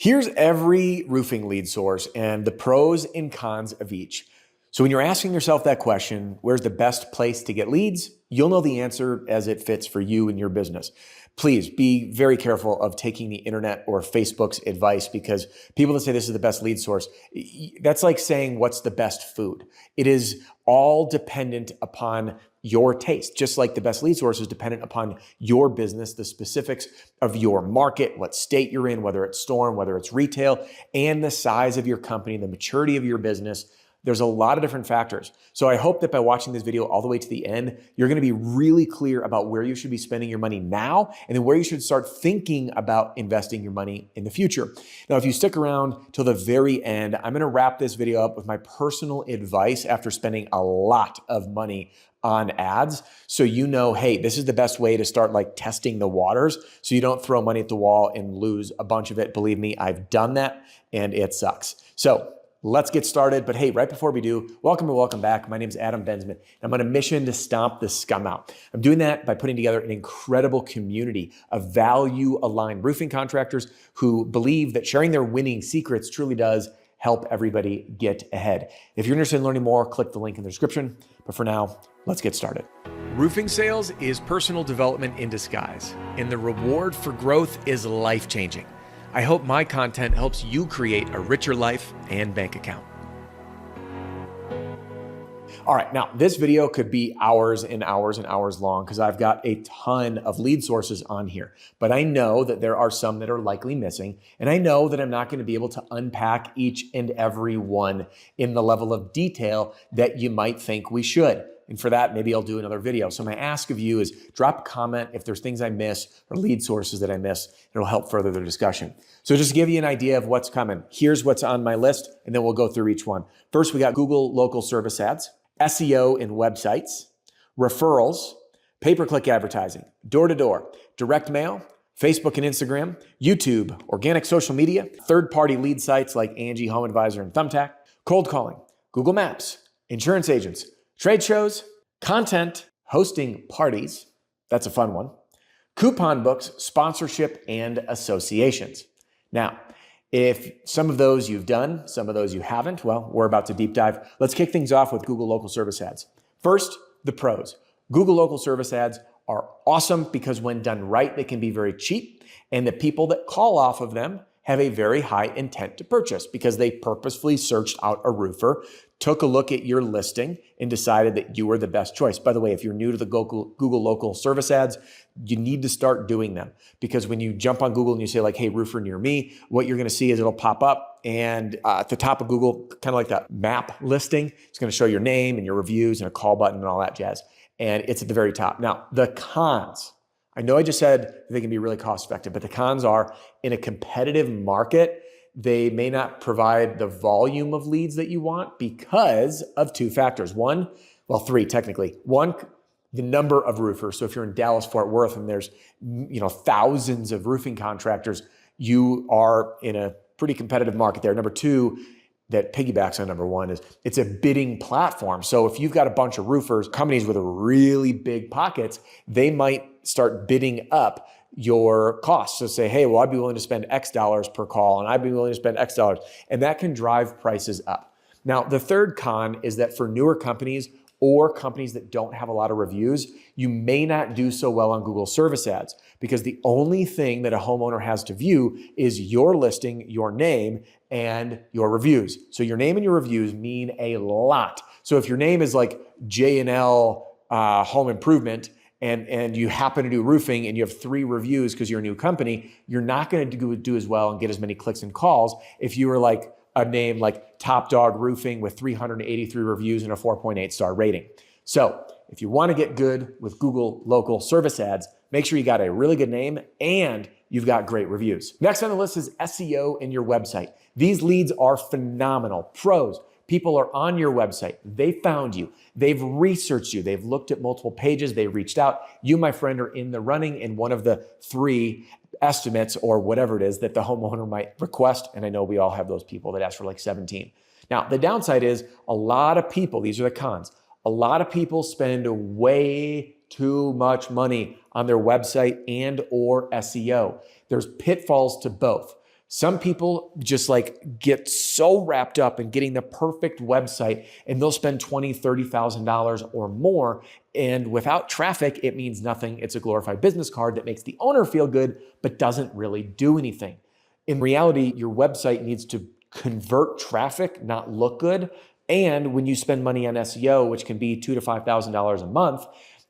Here's every roofing lead source and the pros and cons of each. So when you're asking yourself that question, where's the best place to get leads? You'll know the answer as it fits for you and your business. Please be very careful of taking the internet or Facebook's advice, because people that say this is the best lead source, that's like saying what's the best food. It is all dependent upon your taste, just like the best lead source is dependent upon your business, the specifics of your market, what state you're in, whether it's storm, whether it's retail, and the size of your company, the maturity of your business. There's a lot of different factors. So I hope that by watching this video all the way to the end, you're gonna be really clear about where you should be spending your money now, and then where you should start thinking about investing your money in the future. Now, if you stick around till the very end, I'm gonna wrap this video up with my personal advice after spending a lot of money on ads. So you know, hey, this is the best way to start like testing the waters so you don't throw money at the wall and lose a bunch of it. Believe me, I've done that and it sucks. So let's get started. But hey, right before we do, welcome and welcome back. My name is Adam Bensman. And I'm on a mission to stomp the scum out. I'm doing that by putting together an incredible community of value-aligned roofing contractors who believe that sharing their winning secrets truly does help everybody get ahead. If you're interested in learning more, click the link in the description. But for now, let's get started. Roofing sales is personal development in disguise, and the reward for growth is life-changing. I hope my content helps you create a richer life and bank account. All right, now this video could be hours and hours and hours long because I've got a ton of lead sources on here, but I know that there are some that are likely missing, and I know that I'm not going to be able to unpack each and every one in the level of detail that you might think we should. And for that, maybe I'll do another video. So my ask of you is drop a comment if there's things I miss or lead sources that I miss. It'll help further the discussion. So just to give you an idea of what's coming, here's what's on my list, and then we'll go through each one. First, we got Google local service ads, SEO in websites, referrals, pay-per-click advertising, door-to-door, direct mail, Facebook and Instagram, YouTube, organic social media, third-party lead sites like Angie, Home Advisor, and Thumbtack, cold calling, Google Maps, insurance agents, trade shows, content, hosting parties, that's a fun one, coupon books, sponsorship, and associations. Now, if some of those you've done, some of those you haven't, well, we're about to deep dive. Let's kick things off with Google local service ads. First, the pros. Google local service ads are awesome because when done right, they can be very cheap, and the people that call off of them have a very high intent to purchase because they purposefully searched out a roofer, took a look at your listing, and decided that you were the best choice. By the way, if you're new to the Google local service ads, you need to start doing them, because when you jump on Google and you say like, hey, roofer near me, what you're gonna see is it'll pop up, and at the top of Google, kind of like that map listing, it's gonna show your name and your reviews and a call button and all that jazz. And it's at the very top. Now, the cons. I know I just said they can be really cost effective, but the cons are in a competitive market, they may not provide the volume of leads that you want because of two factors. One, well, three technically. One, the number of roofers. So if you're in Dallas, Fort Worth, and there's thousands of roofing contractors, you are in a pretty competitive market there. Number two, that piggybacks on number one, is it's a bidding platform. So if you've got a bunch of roofers, companies with really big pockets, they might start bidding up your costs. So say, hey, well, I'd be willing to spend X dollars per call, and I'd be willing to spend X dollars. And that can drive prices up. Now, the third con is that for newer companies or companies that don't have a lot of reviews, you may not do so well on Google service ads, because the only thing that a homeowner has to view is your listing, your name, and your reviews. So your name and your reviews mean a lot. So if your name is like J&L Home Improvement, and you happen to do roofing and you have 3 reviews because you're a new company, you're not going to do as well and get as many clicks and calls if you were like a name like Top Dog Roofing with 383 reviews and a 4.8 star rating. So if you want to get good with Google local service ads, make sure you got a really good name and you've got great reviews. Next on the list is SEO in your website. These leads are phenomenal. Pros. People are on your website. They found you. They've researched you. They've looked at multiple pages. They reached out. You, my friend, are in the running in one of the 3 estimates or whatever it is that the homeowner might request. And I know we all have those people that ask for like 17. Now, the downside is a lot of people, these are the cons, a lot of people spend way too much money on their website and or SEO. There's pitfalls to both. Some people just like get so wrapped up in getting the perfect website and they'll spend $20,000, $30,000 or more. And without traffic, it means nothing. It's a glorified business card that makes the owner feel good, but doesn't really do anything. In reality, your website needs to convert traffic, not look good. And when you spend money on SEO, which can be $2,000 to $5,000 a month,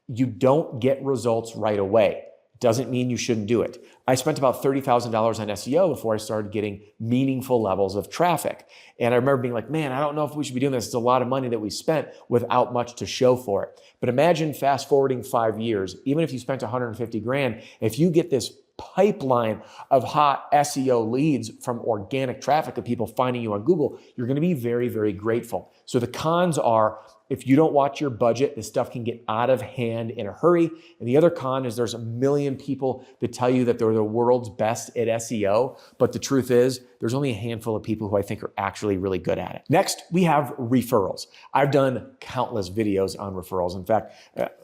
you don't get results right away. Doesn't mean you shouldn't do it. I spent about $30,000 on SEO before I started getting meaningful levels of traffic. And I remember being like, man, I don't know if we should be doing this. It's a lot of money that we spent without much to show for it. But imagine fast forwarding 5 years, even if you spent 150 grand, if you get this pipeline of hot SEO leads from organic traffic of people finding you on Google, you're going to be very, very grateful. So the cons are, if you don't watch your budget, this stuff can get out of hand in a hurry. And the other con is there's a million people that tell you that they're the world's best at SEO. But the truth is there's only a handful of people who I think are actually really good at it. Next, we have referrals. I've done countless videos on referrals. In fact,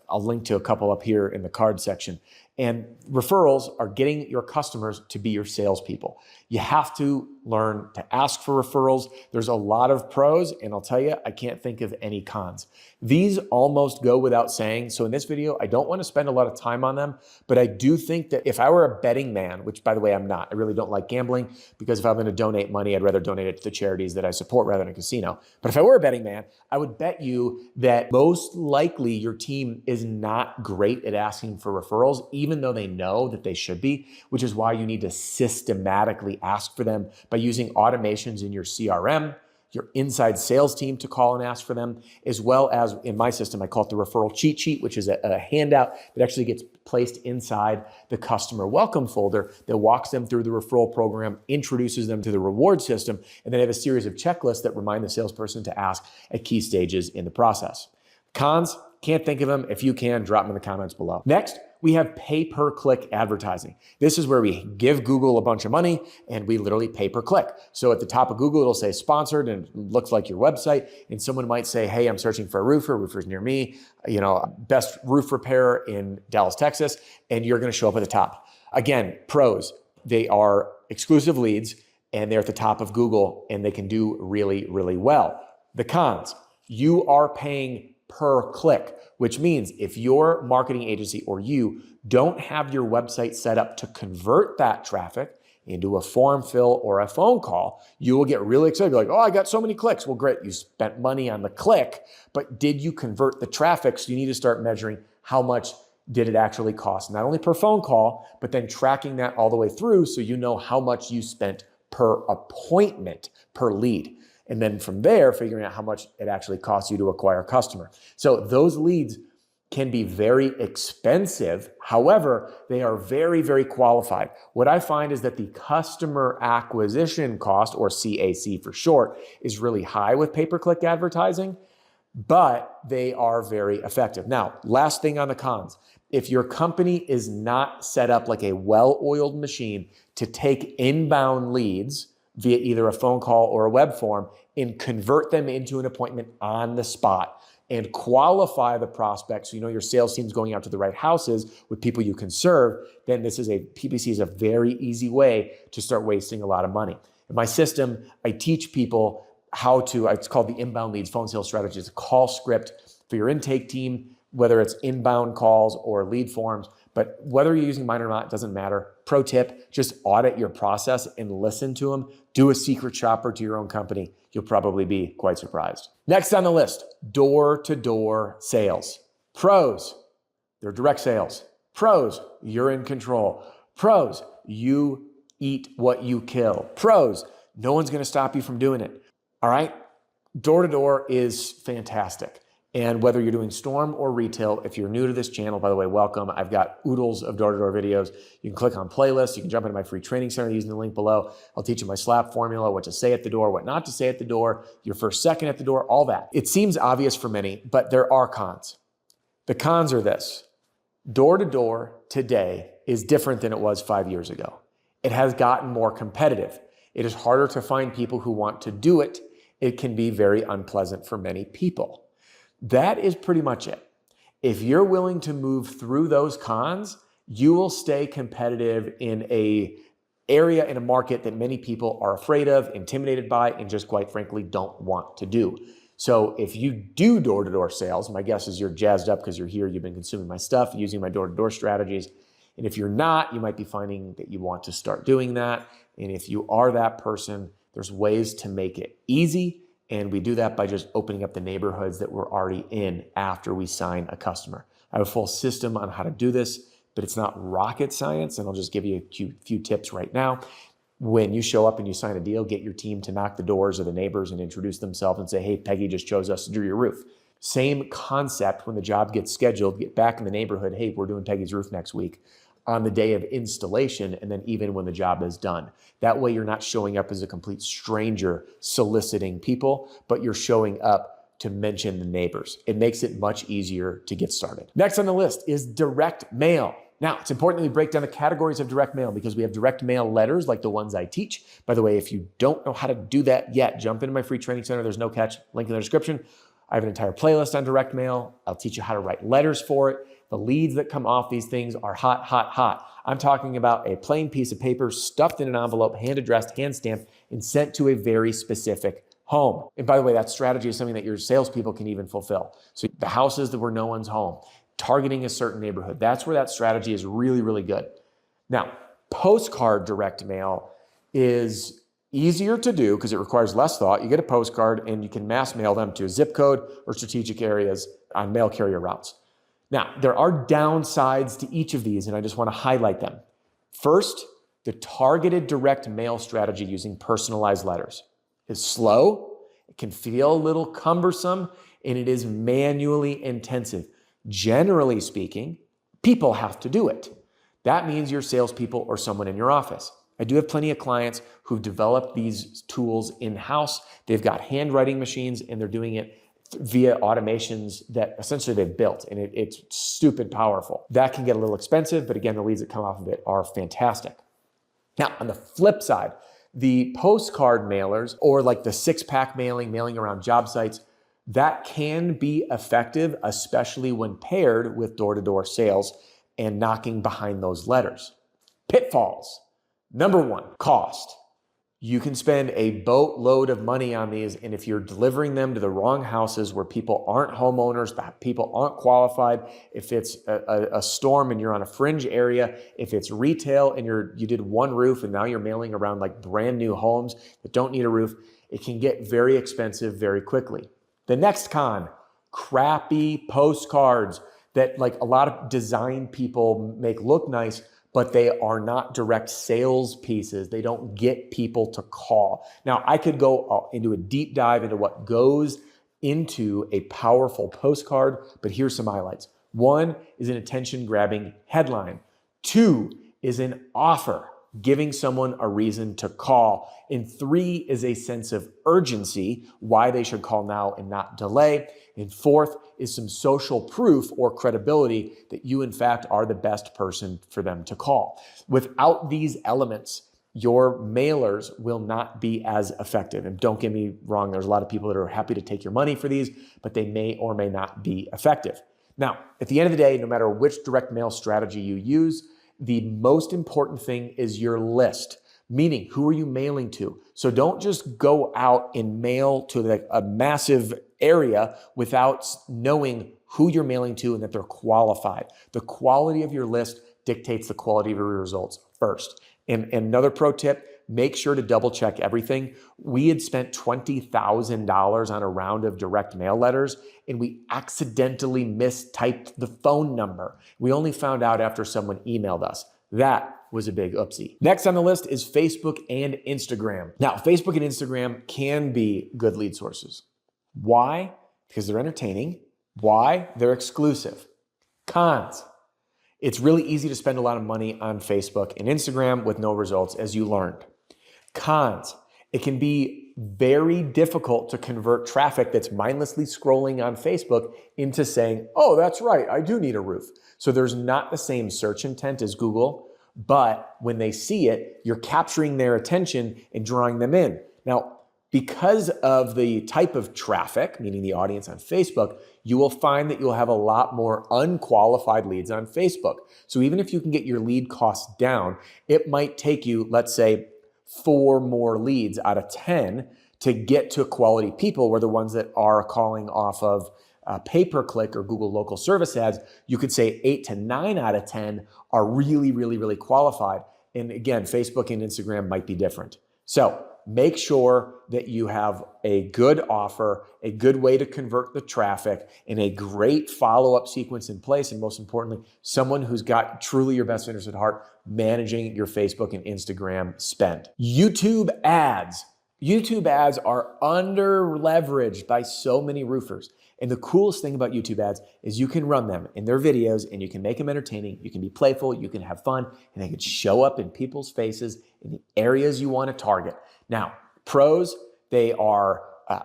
I'll link to a couple up here in the card section. And referrals are getting your customers to be your salespeople. You have to learn to ask for referrals. There's a lot of pros, and I'll tell you, I can't think of any cons. These almost go without saying. So in this video, I don't want to spend a lot of time on them, but I do think that if I were a betting man, which by the way, I'm not, I really don't like gambling, because if I'm going to donate money, I'd rather donate it to the charities that I support rather than a casino. But if I were a betting man, I would bet you that most likely your team is not great at asking for referrals, even though they know that they should be, which is why you need to systematically ask for them by using automations in your CRM, your inside sales team to call and ask for them, as well as in my system, I call it the referral cheat sheet, which is a handout that actually gets placed inside the customer welcome folder that walks them through the referral program, introduces them to the reward system, and then I have a series of checklists that remind the salesperson to ask at key stages in the process. Cons, can't think of them. If you can, drop them in the comments below. Next, we have pay-per-click advertising. This is where we give Google a bunch of money and we literally pay per click. So at the top of Google, it'll say sponsored and it looks like your website. And someone might say, hey, I'm searching for a roofer. Roofer's near me, best roof repair in Dallas, Texas. And you're going to show up at the top. Again, pros, they are exclusive leads and they're at the top of Google and they can do really, really well. The cons, you are paying per click, which means if your marketing agency or you don't have your website set up to convert that traffic into a form fill or a phone call, you will get really excited. Like, oh, I got so many clicks. Well, great. You spent money on the click, but did you convert the traffic? So you need to start measuring how much did it actually cost, not only per phone call, but then tracking that all the way through so you know how much you spent per appointment, per lead. And then from there, figuring out how much it actually costs you to acquire a customer. So those leads can be very expensive. However, they are very, very qualified. What I find is that the customer acquisition cost, or CAC for short, is really high with pay-per-click advertising, but they are very effective. Now, last thing on the cons. If your company is not set up like a well-oiled machine to take inbound leads via either a phone call or a web form and convert them into an appointment on the spot and qualify the prospects so you know your sales team's going out to the right houses with people you can serve, then PPC is a very easy way to start wasting a lot of money. In my system, I teach people how to, it's called the inbound leads phone sales strategy. It's a call script for your intake team, whether it's inbound calls or lead forms. But whether you're using mine or not, doesn't matter. Pro tip, just audit your process and listen to them. Do a secret shopper to your own company. You'll probably be quite surprised. Next on the list, door-to-door sales. Pros, they're direct sales. Pros, you're in control. Pros, you eat what you kill. Pros, no one's going to stop you from doing it. All right? Door-to-door is fantastic. And whether you're doing storm or retail, if you're new to this channel, by the way, welcome. I've got oodles of door-to-door videos. You can click on playlists. You can jump into my free training center using the link below. I'll teach you my SLAP formula, what to say at the door, what not to say at the door, your first second at the door, all that. It seems obvious for many, but there are cons. The cons are this. Door-to-door today is different than it was 5 years ago. It has gotten more competitive. It is harder to find people who want to do it. It can be very unpleasant for many people. That is pretty much it. If you're willing to move through those cons, you will stay competitive in area in a market that many people are afraid of, intimidated by, and just quite frankly don't want to do. So if you do door-to-door sales, my guess is you're jazzed up because you're here, you've been consuming my stuff, using my door-to-door strategies. And if you're not, you might be finding that you want to start doing that. And if you are that person, there's ways to make it easy. And we do that by just opening up the neighborhoods that we're already in after we sign a customer. I have a full system on how to do this, but it's not rocket science. And I'll just give you a few tips right now. When you show up and you sign a deal, get your team to knock the doors of the neighbors and introduce themselves and say, hey, Peggy just chose us to do your roof. Same concept when the job gets scheduled, get back in the neighborhood. Hey, we're doing Peggy's roof next week on the day of installation, and then even when the job is done. That way you're not showing up as a complete stranger soliciting people, but you're showing up to mention the neighbors. It makes it much easier to get started. Next on the list is direct mail. Now, it's important that we break down the categories of direct mail because we have direct mail letters like the ones I teach. By the way, if you don't know how to do that yet, jump into my free training center. There's no catch, link in the description. I have an entire playlist on direct mail. I'll teach you how to write letters for it. The leads that come off these things are hot, hot, hot. I'm talking about a plain piece of paper stuffed in an envelope, hand addressed, hand stamped, and sent to a very specific home. And by the way, that strategy is something that your salespeople can even fulfill. So the houses that were no one's home, targeting a certain neighborhood. That's where that strategy is really, really good. Now, postcard direct mail is easier to do because it requires less thought. You get a postcard and you can mass mail them to a zip code or strategic areas on mail carrier routes. Now, there are downsides to each of these, and I just want to highlight them. First, the targeted direct mail strategy using personalized letters is slow, it can feel a little cumbersome, and it is manually intensive. Generally speaking, people have to do it. That means your salespeople or someone in your office. I do have plenty of clients who've developed these tools in-house. They've got handwriting machines and they're doing it via automations that essentially they've built, and it's stupid powerful. That can get a little expensive, but again, the leads that come off of it are fantastic. Now, on the flip side, the postcard mailers or like the 6-pack mailing around job sites, that can be effective, especially when paired with door-to-door sales and knocking behind those letters. Pitfalls. Number one, cost. You can spend a boatload of money on these, and if you're delivering them to the wrong houses where people aren't homeowners, that people aren't qualified, if it's a storm and you're on a fringe area, if it's retail and you did one roof and now you're mailing around like brand new homes that don't need a roof, it can get very expensive very quickly. The next con, crappy postcards that like a lot of design people make look nice, but they are not direct sales pieces. They don't get people to call. Now, I could go into a deep dive into what goes into a powerful postcard, but here's some highlights. 1 is an attention-grabbing headline. 2 is an offer, giving someone a reason to call. And 3 is a sense of urgency, why they should call now and not delay. And 4th is some social proof or credibility that you, in fact, are the best person for them to call. Without these elements, your mailers will not be as effective. And don't get me wrong, there's a lot of people that are happy to take your money for these, but they may or may not be effective. Now, at the end of the day, no matter which direct mail strategy you use, the most important thing is your list, meaning who are you mailing to? So don't just go out and mail to a massive area without knowing who you're mailing to and that they're qualified. The quality of your list dictates the quality of your results first. And another pro tip, make sure to double check everything. We had spent $20,000 on a round of direct mail letters and we accidentally mistyped the phone number. We only found out after someone emailed us. That was a big oopsie. Next on the list is Facebook and Instagram. Now, Facebook and Instagram can be good lead sources. Why? Because they're entertaining. Why? They're exclusive. Cons. It's really easy to spend a lot of money on Facebook and Instagram with no results, as you learned. Cons. It can be very difficult to convert traffic that's mindlessly scrolling on Facebook into saying, oh, that's right, I do need a roof. So there's not the same search intent as Google, but when they see it, you're capturing their attention and drawing them in. Now, Because of the type of traffic, meaning the audience on Facebook, you will find that you'll have a lot more unqualified leads on Facebook. So even if you can get your lead costs down, it might take you, let's say, 4 more leads out of 10 to get to quality people, where the ones that are calling off of pay-per-click or Google local service ads, you could say 8 to 9 out of 10 are really, really, really qualified. And again, Facebook and Instagram might be different. So make sure that you have a good offer, a good way to convert the traffic, and a great follow-up sequence in place. And most importantly, someone who's got truly your best interest at heart, managing your Facebook and Instagram spend. YouTube ads. YouTube ads are under leveraged by so many roofers. And the coolest thing about YouTube ads is you can run them in their videos and you can make them entertaining, you can be playful, you can have fun, and they can show up in people's faces in the areas you want to target. Now, pros, they are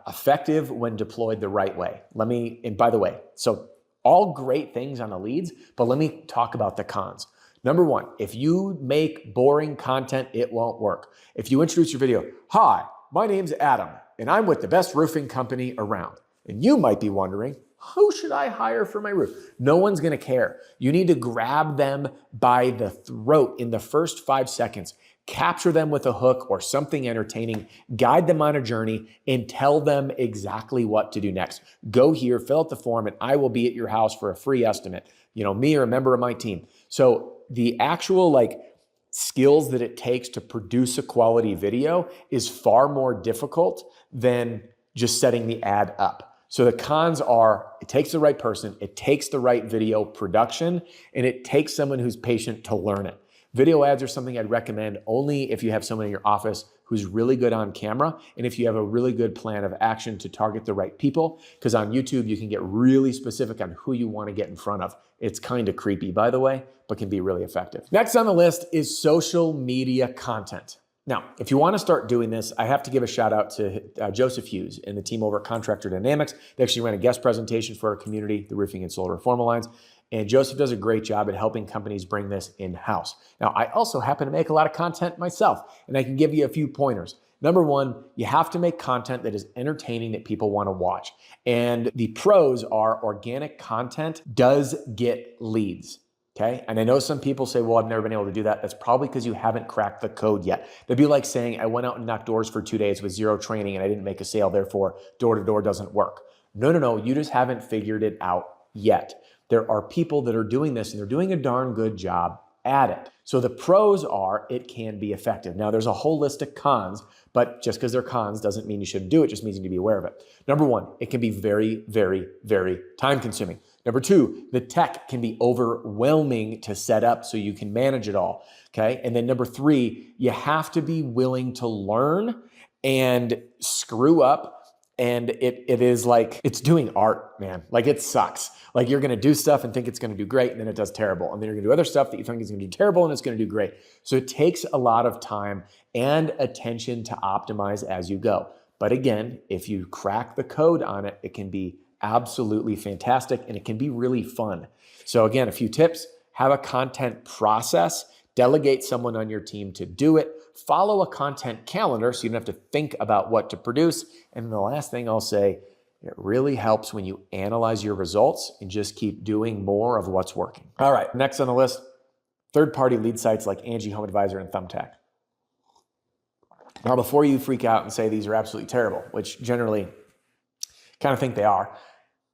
effective when deployed the right way. And by the way, so all great things on the leads, but let me talk about the cons. Number one, if you make boring content, it won't work. If you introduce your video, hi, my name's Adam, and I'm with the best roofing company around. And you might be wondering, who should I hire for my roof? No one's gonna care. You need to grab them by the throat in the first 5 seconds, capture them with a hook or something entertaining, guide them on a journey, and tell them exactly what to do next. Go here, fill out the form, and I will be at your house for a free estimate. Me or a member of my team. So the actual skills that it takes to produce a quality video is far more difficult than just setting the ad up. So the cons are, it takes the right person, it takes the right video production, and it takes someone who's patient to learn it. Video ads are something I'd recommend only if you have someone in your office who's really good on camera, and if you have a really good plan of action to target the right people, because on YouTube, you can get really specific on who you want to get in front of. It's kind of creepy, by the way, but can be really effective. Next on the list is social media content. Now, if you want to start doing this, I have to give a shout out to Joseph Hughes and the team over at Contractor Dynamics. They actually ran a guest presentation for our community, the Roofing and Solar Reform Alliance. And Joseph does a great job at helping companies bring this in-house. Now, I also happen to make a lot of content myself, and I can give you a few pointers. Number one, you have to make content that is entertaining, that people want to watch. And the pros are organic content does get leads. Okay. And I know some people say, well, I've never been able to do that. That's probably because you haven't cracked the code yet. That'd be like saying, I went out and knocked doors for 2 days with zero training and I didn't make a sale. Therefore, door to door doesn't work. No. You just haven't figured it out yet. There are people that are doing this and they're doing a darn good job at it. So the pros are it can be effective. Now there's a whole list of cons, but just because they're cons doesn't mean you shouldn't do it. It just means you need to be aware of it. Number one, it can be very, very, very time consuming. Number two, the tech can be overwhelming to set up so you can manage it all, okay? And then number three, you have to be willing to learn and screw up. And it is like, it's doing art, man. Like it sucks. Like you're gonna do stuff and think it's gonna do great and then it does terrible. And then you're gonna do other stuff that you think is gonna do terrible and it's gonna do great. So it takes a lot of time and attention to optimize as you go. But again, if you crack the code on it, it can be absolutely fantastic and it can be really fun. So again, a few tips: have a content process, delegate someone on your team to do it, follow a content calendar so you don't have to think about what to produce. And the last thing I'll say, it really helps when you analyze your results and just keep doing more of what's working. All right, next on the list, third-party lead sites like Angie Home Advisor and Thumbtack. Now, before you freak out and say these are absolutely terrible, which generally kind of think they are,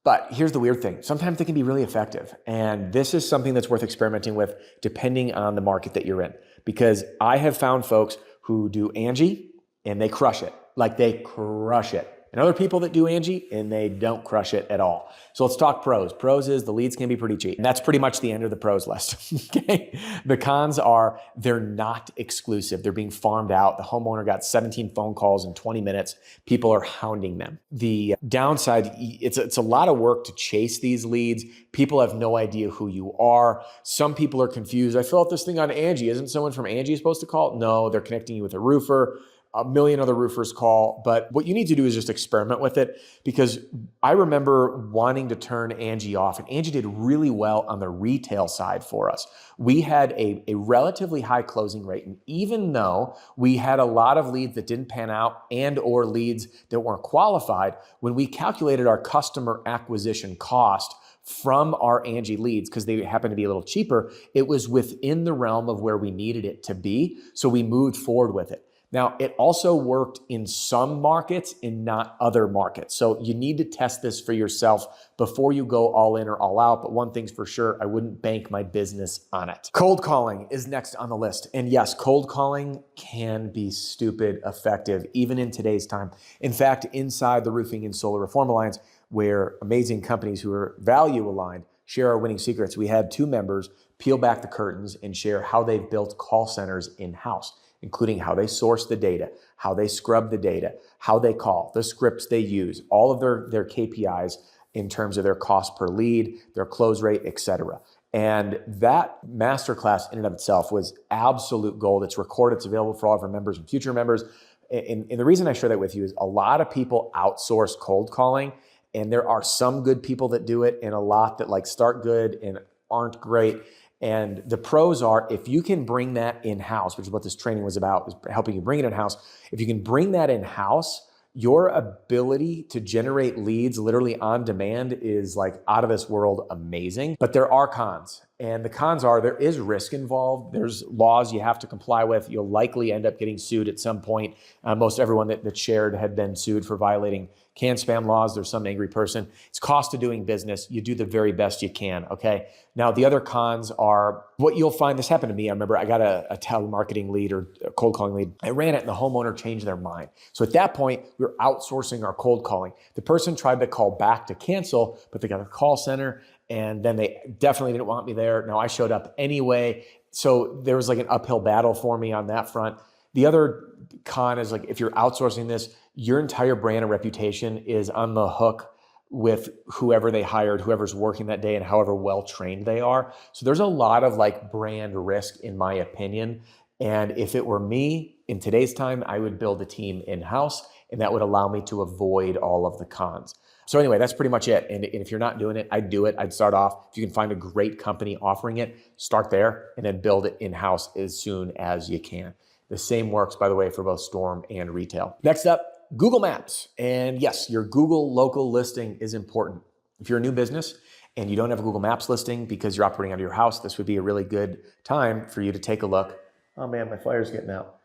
but here's the weird thing. Sometimes they can be really effective. And this is something that's worth experimenting with depending on the market that you're in. Because I have found folks who do Angie and they crush it. Like they crush it. And other people that do Angie and they don't crush it at all. So let's talk pros. Pros is the leads can be pretty cheap. And that's pretty much the end of the pros list. Okay. The cons are they're not exclusive. They're being farmed out. The homeowner got 17 phone calls in 20 minutes. People are hounding them. The downside, it's a lot of work to chase these leads. People have no idea who you are. Some people are confused. I fill out this thing on Angie. Isn't someone from Angie supposed to call? No, they're connecting you with a roofer. a million other roofers call, but what you need to do is just experiment with it, because I remember wanting to turn Angie off, and Angie did really well on the retail side for us. We had a relatively high closing rate, and even though we had a lot of leads that didn't pan out and or leads that weren't qualified, when we calculated our customer acquisition cost from our Angie leads, because they happen to be a little cheaper, it was within the realm of where we needed it to be. So we moved forward with it. Now, it also worked in some markets and not other markets. So you need to test this for yourself before you go all in or all out. But one thing's for sure, I wouldn't bank my business on it. Cold calling is next on the list. And yes, cold calling can be stupid effective, even in today's time. In fact, inside the Roofing and Solar Reform Alliance, where amazing companies who are value aligned share our winning secrets, we had 2 members peel back the curtains and share how they've built call centers in-house, including how they source the data, how they scrub the data, how they call, the scripts they use, all of their KPIs in terms of their cost per lead, their close rate, etc. And that masterclass in and of itself was absolute gold. It's recorded, it's available for all of our members and future members. And the reason I share that with you is a lot of people outsource cold calling, and there are some good people that do it and a lot that like start good and aren't great. And the pros are, if you can bring that in-house, which is what this training was about, is helping you bring it in-house. If you can bring that in-house, your ability to generate leads literally on demand is like out of this world amazing. But there are cons. And the cons are there is risk involved. There's laws you have to comply with. You'll likely end up getting sued at some point. Most everyone that shared had been sued for violating can spam laws. There's some angry person. It's cost of doing business. You do the very best you can, okay? Now, the other cons are what you'll find. This happened to me. I remember I got a telemarketing lead or a cold calling lead. I ran it and the homeowner changed their mind. So at that point, we were outsourcing our cold calling. The person tried to call back to cancel, but they got a call center and then they definitely didn't want me there. Now I showed up anyway. So there was like an uphill battle for me on that front. The other con is like if you're outsourcing this, your entire brand and reputation is on the hook with whoever they hired, whoever's working that day, and however well trained they are. So there's a lot of like brand risk in my opinion. And if it were me in today's time, I would build a team in-house, and that would allow me to avoid all of the cons. So anyway, that's pretty much it. And if you're not doing it, I'd do it. I'd start off. If you can find a great company offering it, start there and then build it in-house as soon as you can. The same works, by the way, for both Storm and retail. Next up, Google Maps. And yes, your Google local listing is important. If you're a new business and you don't have a Google Maps listing because you're operating out of your house, this would be a really good time for you to take a look. Oh man, my flyer's getting out.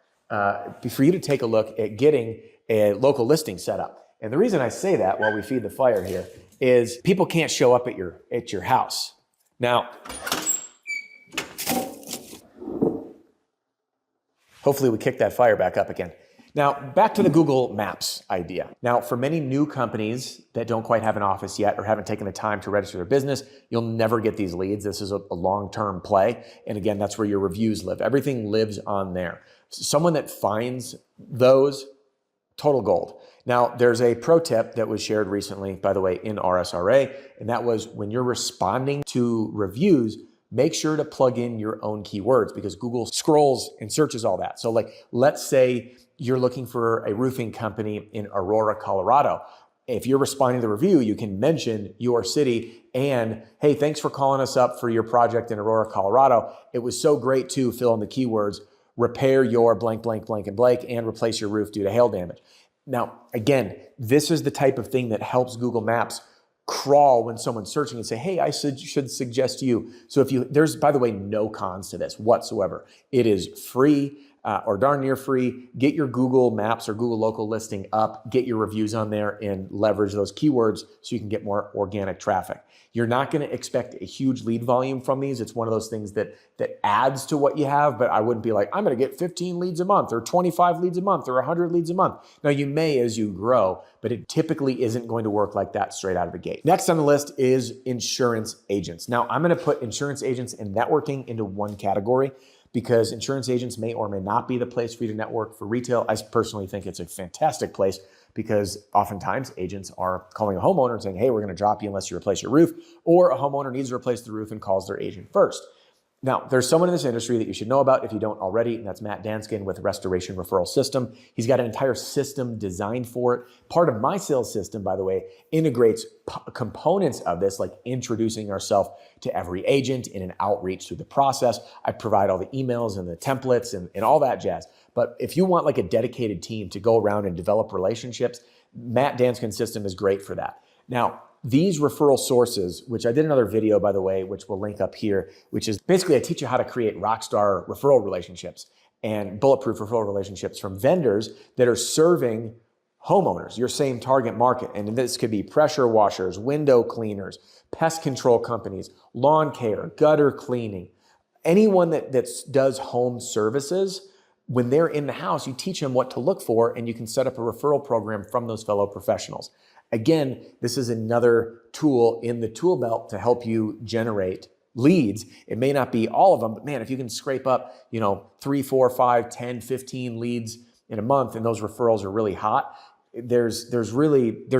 For you to take a look at getting a local listing set up. And the reason I say that while we feed the fire here is people can't show up at your house. Now, hopefully we kick that fire back up again. Now, back to the Google Maps idea. Now, for many new companies that don't quite have an office yet or haven't taken the time to register their business, you'll never get these leads. This is a long-term play. And again, that's where your reviews live. Everything lives on there. Someone that finds those, total gold. Now, there's a pro tip that was shared recently, by the way, in RSRA, and that was when you're responding to reviews, make sure to plug in your own keywords because Google scrolls and searches all that. So like, let's say you're looking for a roofing company in Aurora, Colorado. If you're responding to the review, you can mention your city and, hey, thanks for calling us up for your project in Aurora, Colorado. It was so great to fill in the keywords, repair your blank, blank, blank, and blank, and replace your roof due to hail damage. Now, again, this is the type of thing that helps Google Maps crawl when someone's searching and say, hey, I should suggest you. So there's, by the way, no cons to this whatsoever. It is free or darn near free. Get your Google Maps or Google local listing up, get your reviews on there and leverage those keywords so you can get more organic traffic. You're not going to expect a huge lead volume from these. It's one of those things that adds to what you have, but I wouldn't be like, I'm going to get 15 leads a month or 25 leads a month or 100 leads a month. Now you may as you grow, but it typically isn't going to work like that straight out of the gate. Next on the list is insurance agents. Now I'm going to put insurance agents and networking into one category because insurance agents may or may not be the place for you to network. For retail, I personally think it's a fantastic place because oftentimes agents are calling a homeowner and saying, hey, we're going to drop you unless you replace your roof, or a homeowner needs to replace the roof and calls their agent first. Now, there's someone in this industry that you should know about if you don't already, and that's Matt Danskin with Restoration Referral System. He's got an entire system designed for it. Part of my sales system, by the way, integrates components of this, like introducing ourselves to every agent in an outreach through the process. I provide all the emails and the templates and all that jazz. But if you want like a dedicated team to go around and develop relationships, Matt Danskin's system is great for that. Now, these referral sources, which I did another video, by the way, which we'll link up here, which is basically I teach you how to create rockstar referral relationships and bulletproof referral relationships from vendors that are serving homeowners, your same target market. And this could be pressure washers, window cleaners, pest control companies, lawn care, gutter cleaning, anyone that does home services. When they're in the house, you teach them what to look for, and you can set up a referral program from those fellow professionals. Again, this is another tool in the tool belt to help you generate leads. It may not be all of them, but man, if you can scrape up, 3, 4, 5, 10, 15 leads in a month, and those referrals are really hot, there's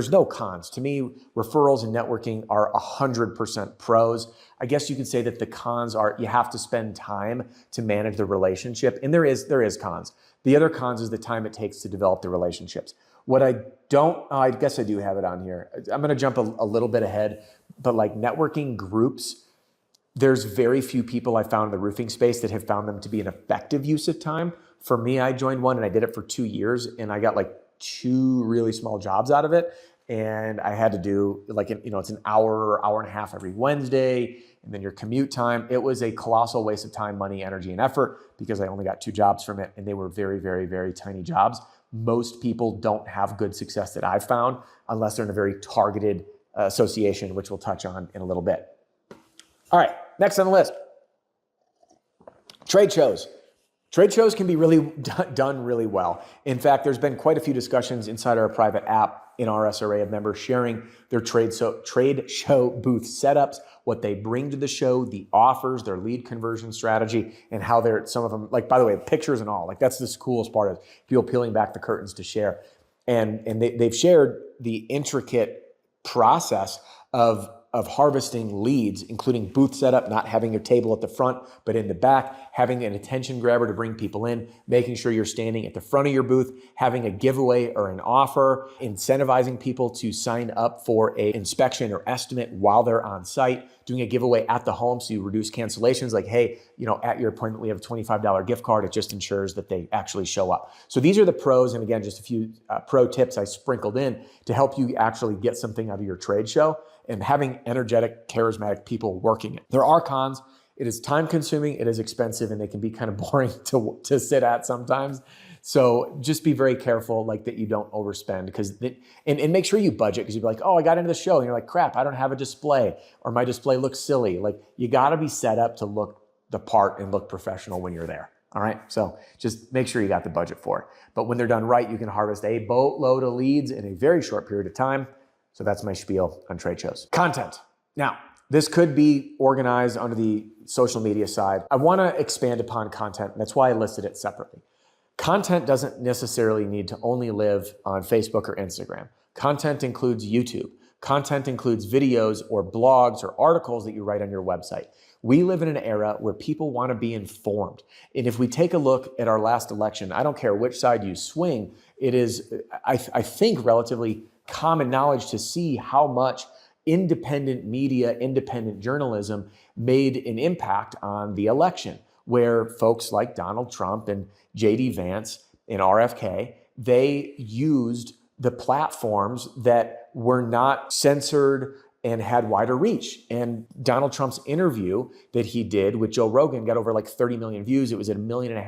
no cons. To me, referrals and networking are 100% pros. I guess you could say that the cons are you have to spend time to manage the relationship, and there is cons. The other cons is the time it takes to develop the relationships. What I guess I do have it on here. I'm going to jump a little bit ahead, but like networking groups, there's very few people I found in the roofing space that have found them to be an effective use of time. For me, I joined one and I did it for 2 years, and I got like 2 really small jobs out of it. And I had to do it's an hour and a half every Wednesday, and then your commute time. It was a colossal waste of time, money, energy, and effort because I only got 2 jobs from it, and they were very, very, very tiny jobs. Most people don't have good success that I've found unless they're in a very targeted association, which we'll touch on in a little bit. All right, next on the list, trade shows. Trade shows can be really done really well. In fact, there's been quite a few discussions inside our private app in our SRA of members sharing their trade show booth setups, what they bring to the show, the offers, their lead conversion strategy, and how some of them, like, by the way, pictures and all, like that's the coolest part of people peeling back the curtains to share. And they've shared the intricate process of harvesting leads, including booth setup, not having your table at the front, but in the back, having an attention grabber to bring people in, making sure you're standing at the front of your booth, having a giveaway or an offer, incentivizing people to sign up for an inspection or estimate while they're on site, doing a giveaway at the home so you reduce cancellations. Like, hey, at your appointment, we have a $25 gift card. It just ensures that they actually show up. So these are the pros. And again, just a few pro tips I sprinkled in to help you actually get something out of your trade show and having energetic, charismatic people working it. There are cons. It is time consuming, it is expensive, and they can be kind of boring to sit at sometimes. So just be very careful that you don't overspend and make sure you budget, because you'd be like, oh, I got into the show. And you're like, crap, I don't have a display, or my display looks silly. Like, you gotta be set up to look the part and look professional when you're there. All right, so just make sure you got the budget for it. But when they're done right, you can harvest a boatload of leads in a very short period of time. So that's my spiel on trade shows. Content. Now, this could be organized under the social media side. I want to expand upon content, and that's why I listed it separately. Content doesn't necessarily need to only live on Facebook or Instagram. Content includes YouTube. Content includes videos or blogs or articles that you write on your website. We live in an era where people want to be informed. And if we take a look at our last election, I don't care which side you swing, it is, I think, relatively common knowledge to see how much independent media, independent journalism made an impact on the election, where folks like Donald Trump and J.D. Vance and RFK, they used the platforms that were not censored and had wider reach. And Donald Trump's interview that he did with Joe Rogan got over 30 million views. It was at 1.5 million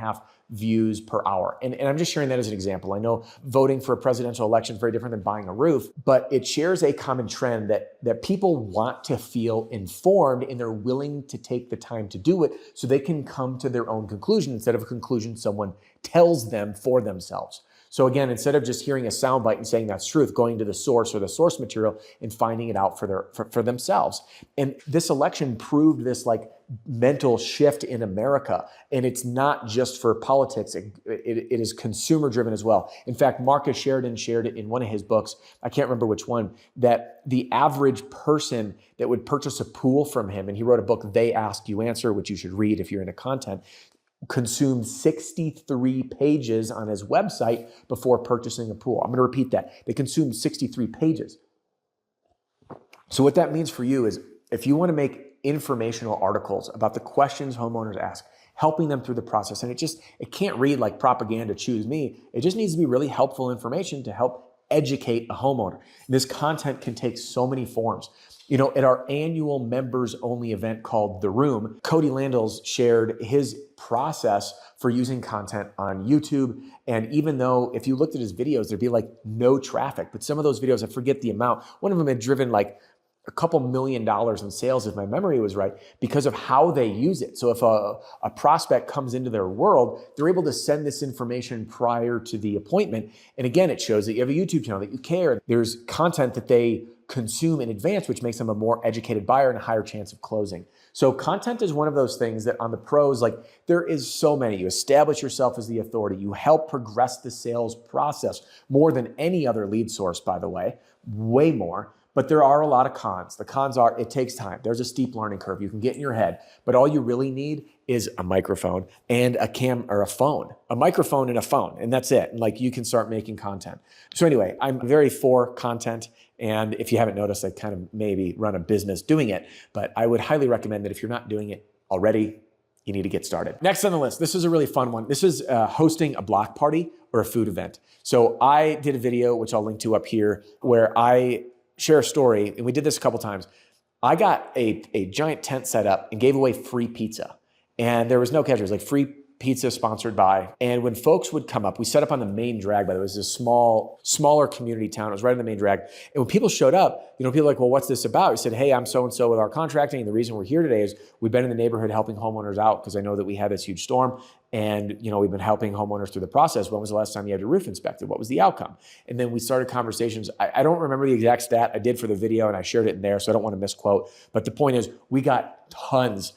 views per hour. And I'm just sharing that as an example. I know voting for a presidential election is very different than buying a roof, but it shares a common trend that people want to feel informed, and they're willing to take the time to do it so they can come to their own conclusion instead of a conclusion someone tells them for themselves. So again, instead of just hearing a soundbite and saying that's truth, going to the source or the source material and finding it out for themselves. And this election proved this mental shift in America. And it's not just for politics. It is consumer driven as well. In fact, Marcus Sheridan shared it in one of his books, I can't remember which one, that the average person that would purchase a pool from him, and he wrote a book, They Ask, You Answer, which you should read if you're into content, consumed 63 pages on his website before purchasing a pool. I'm going to repeat that. They consumed 63 pages. So what that means for you is if you want to make informational articles about the questions homeowners ask, helping them through the process, and it can't read like propaganda, choose me. It just needs to be really helpful information to help educate a homeowner. And this content can take so many forms. At our annual members only event called The Room, Cody Landels shared his process for using content on YouTube. And even though if you looked at his videos, there'd be like no traffic, but some of those videos, I forget the amount, one of them had driven like a couple $1 million in sales, if my memory was right, because of how they use it. So if a prospect comes into their world, they're able to send this information prior to the appointment. And again, it shows that you have a YouTube channel, that you care. There's content that they consume in advance, which makes them a more educated buyer and a higher chance of closing. So content is one of those things that on the pros, like there is so many. You establish yourself as the authority. You help progress the sales process more than any other lead source, by the way, way more. But there are a lot of cons. The cons are it takes time. There's a steep learning curve. You can get in your head, but all you really need is a microphone and a phone, a microphone and a phone, and that's it. And like you can start making content. So anyway, I'm very for content. And if you haven't noticed, I kind of maybe run a business doing it, but I would highly recommend that if you're not doing it already, you need to get started. Next on the list, this is a really fun one. This is hosting a block party or a food event. So I did a video, which I'll link to up here, where I share a story, and we did this a couple times. I got a giant tent set up and gave away free pizza. And there was no catch. It was like free pizza sponsored by. And when folks would come up, we set up on the main drag, by the way. It was a smaller community town. It was right on the main drag. And when people showed up, people were like, well, what's this about? We said, hey, I'm so-and-so with our contracting. And the reason we're here today is we've been in the neighborhood helping homeowners out because I know that we had this huge storm. And we've been helping homeowners through the process. When was the last time you had your roof inspected? What was the outcome? And then we started conversations. I don't remember the exact stat I did for the video, and I shared it in there, so I don't want to misquote. But the point is, we got tons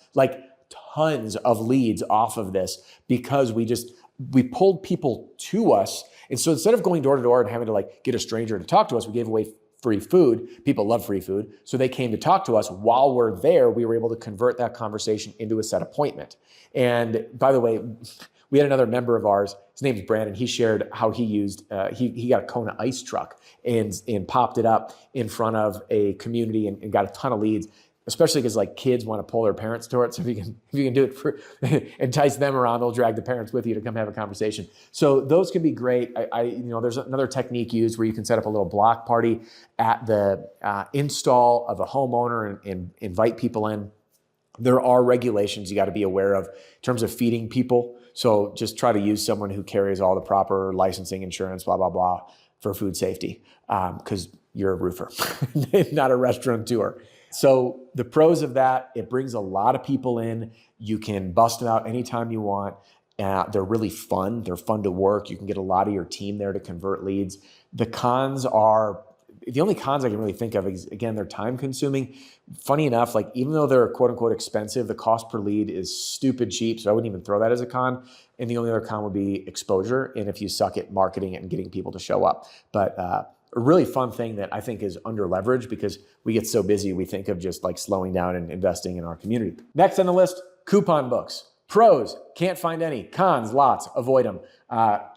of leads off of this because we pulled people to us. And so instead of going door to door and having to get a stranger to talk to us, we gave away free food. People love free food. So they came to talk to us. While we're there, we were able to convert that conversation into a set appointment. And by the way, we had another member of ours, his name's Brandon. He shared how he used, he got a Kona ice truck and popped it up in front of a community and got a ton of leads, especially because kids want to pull their parents to it. So if you can do it for entice them around, they'll drag the parents with you to come have a conversation. So those can be great. There's another technique used where you can set up a little block party at the install of a homeowner and invite people in. There are regulations you got to be aware of in terms of feeding people. So just try to use someone who carries all the proper licensing, insurance, blah, blah, blah for food safety because you're a roofer, not a restaurateur. So the pros of that, it brings a lot of people in. You can bust them out anytime you want. They're really fun. They're fun to work. You can get a lot of your team there to convert leads. The only cons I can really think of is, again, they're time consuming. Funny enough, even though they're quote unquote expensive, the cost per lead is stupid cheap. So I wouldn't even throw that as a con. And the only other con would be exposure. And if you suck at marketing it and getting people to show up. But a really fun thing that I think is under leveraged because we get so busy, we think of just slowing down and investing in our community. Next on the list, coupon books. Pros, can't find any. Cons, lots, avoid them.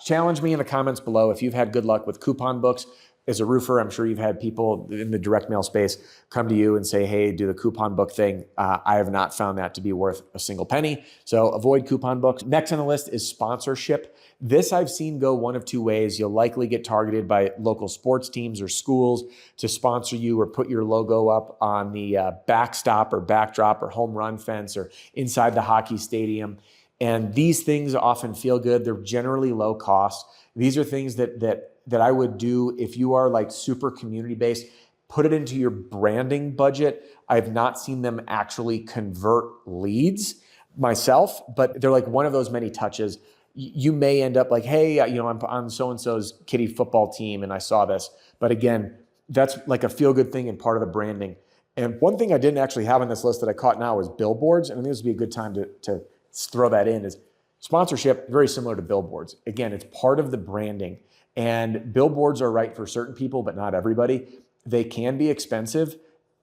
Challenge me in the comments below if you've had good luck with coupon books. As a roofer, I'm sure you've had people in the direct mail space come to you and say, hey, do the coupon book thing. I have not found that to be worth a single penny. So avoid coupon books. Next on the list is sponsorship. This I've seen go one of two ways. You'll likely get targeted by local sports teams or schools to sponsor you or put your logo up on the backstop or backdrop or home run fence or inside the hockey stadium. And these things often feel good. They're generally low cost. These are things that I would do if you are super community based. Put it into your branding budget. I've not seen them actually convert leads myself, but they're one of those many touches. You may end up hey, I'm on so-and-so's kiddie football team and I saw this. But again, that's a feel-good thing and part of the branding. And one thing I didn't actually have on this list that I caught now is billboards. And I think this would be a good time to throw that in is sponsorship, very similar to billboards. Again, it's part of the branding. And billboards are right for certain people, but not everybody. They can be expensive.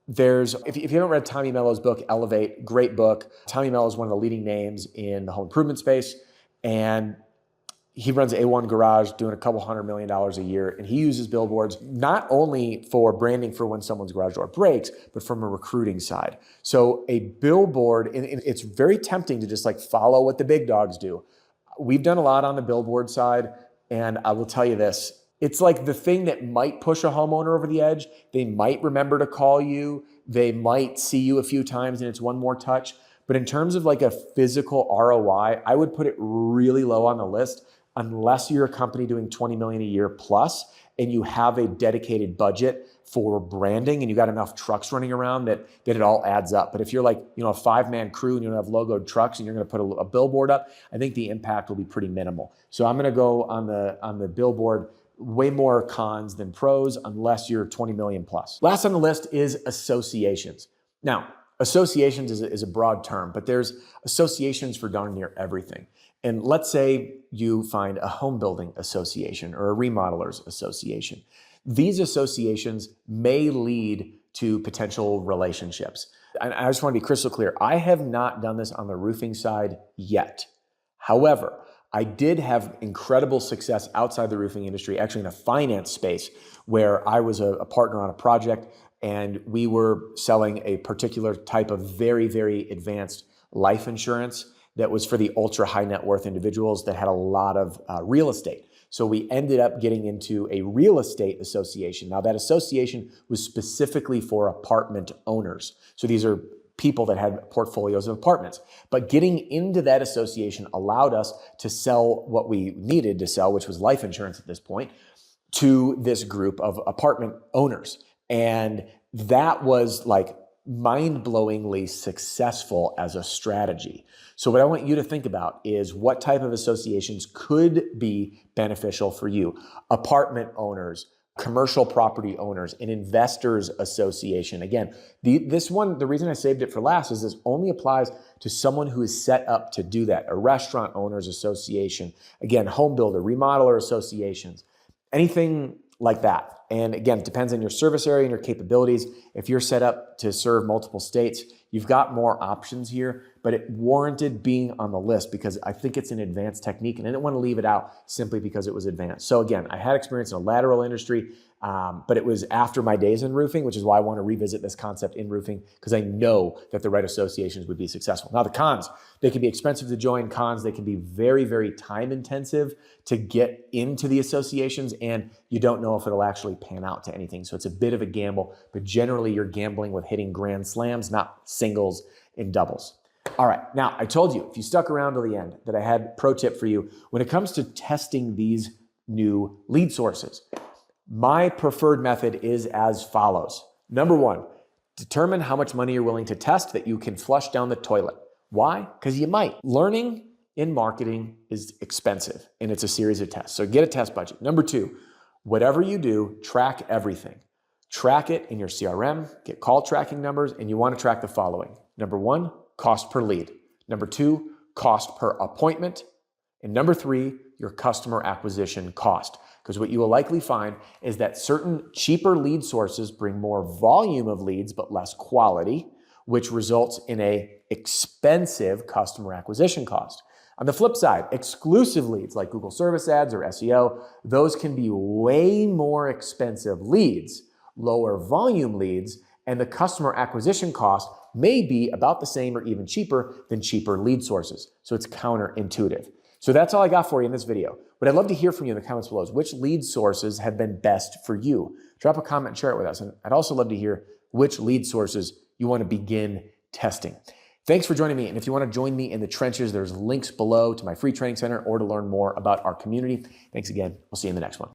If you haven't read Tommy Mello's book, Elevate, great book. Tommy Mello is one of the leading names in the home improvement space. And he runs A1 Garage doing a couple $100 million a year. And he uses billboards not only for branding for when someone's garage door breaks, but from a recruiting side. So a billboard, and it's very tempting to just like follow what the big dogs do. We've done a lot on the billboard side. And I will tell you this, it's like the thing that might push a homeowner over the edge. They might remember to call you. They might see you a few times and it's one more touch. But in terms of like a physical ROI, I would put it really low on the list unless you're a company doing 20 million a year plus and you have a dedicated budget for branding and you got enough trucks running around that it all adds up. But if you're like, a 5-man crew and you don't have logoed trucks and you're going to put a billboard up, I think the impact will be pretty minimal. So I'm going to go on the billboard, way more cons than pros unless you're 20 million plus. Last on the list is associations. Now, associations is a broad term, but there's associations for darn near everything. And let's say you find a home building association or a remodelers association. These associations may lead to potential relationships. And I just want to be crystal clear. I have not done this on the roofing side yet. However, I did have incredible success outside the roofing industry, actually in the finance space, where I was a partner on a project and we were selling a particular type of very, very advanced life insurance that was for the ultra high net worth individuals that had a lot of real estate. So we ended up getting into a real estate association. Now that association was specifically for apartment owners. So these are people that had portfolios of apartments. But getting into that association allowed us to sell what we needed to sell, which was life insurance at this point, to this group of apartment owners. And that was like mind-blowingly successful as a strategy. So what I want you to think about is what type of associations could be beneficial for you. Apartment owners, commercial property owners, an investors association. Again, this one, the reason I saved it for last is this only applies to someone who is set up to do that. A restaurant owners association, again, home builder, remodeler associations, anything like that. And again, it depends on your service area and your capabilities. If you're set up to serve multiple states, you've got more options here, but it warranted being on the list because I think it's an advanced technique and I didn't want to leave it out simply because it was advanced. So again, I had experience in a lateral industry, but it was after my days in roofing, which is why I want to revisit this concept in roofing because I know that the right associations would be successful. Now the cons, they can be expensive to join. Cons, they can be very, very time intensive to get into the associations and you don't know if it'll actually pan out to anything. So it's a bit of a gamble, but generally you're gambling with hitting grand slams, not singles and doubles. All right, now I told you, if you stuck around till the end, that I had a pro tip for you. When it comes to testing these new lead sources, my preferred method is as follows. Number one, determine how much money you're willing to test that you can flush down the toilet. Why? Because you might. Learning in marketing is expensive and it's a series of tests. So get a test budget. Number two, whatever you do, track everything. Track it in your CRM, get call tracking numbers, and you want to track the following. Number one, cost per lead. Number two, cost per appointment. And number three, your customer acquisition cost. Because what you will likely find is that certain cheaper lead sources bring more volume of leads, but less quality, which results in an expensive customer acquisition cost. On the flip side, exclusive leads like Google service ads or SEO, those can be way more expensive leads, lower volume leads, and the customer acquisition cost may be about the same or even cheaper than cheaper lead sources. So it's counterintuitive. So that's all I got for you in this video. What I'd love to hear from you in the comments below is which lead sources have been best for you. Drop a comment and share it with us. And I'd also love to hear which lead sources you want to begin testing. Thanks for joining me. And if you want to join me in the trenches, there's links below to my free training center or to learn more about our community. Thanks again. We'll see you in the next one.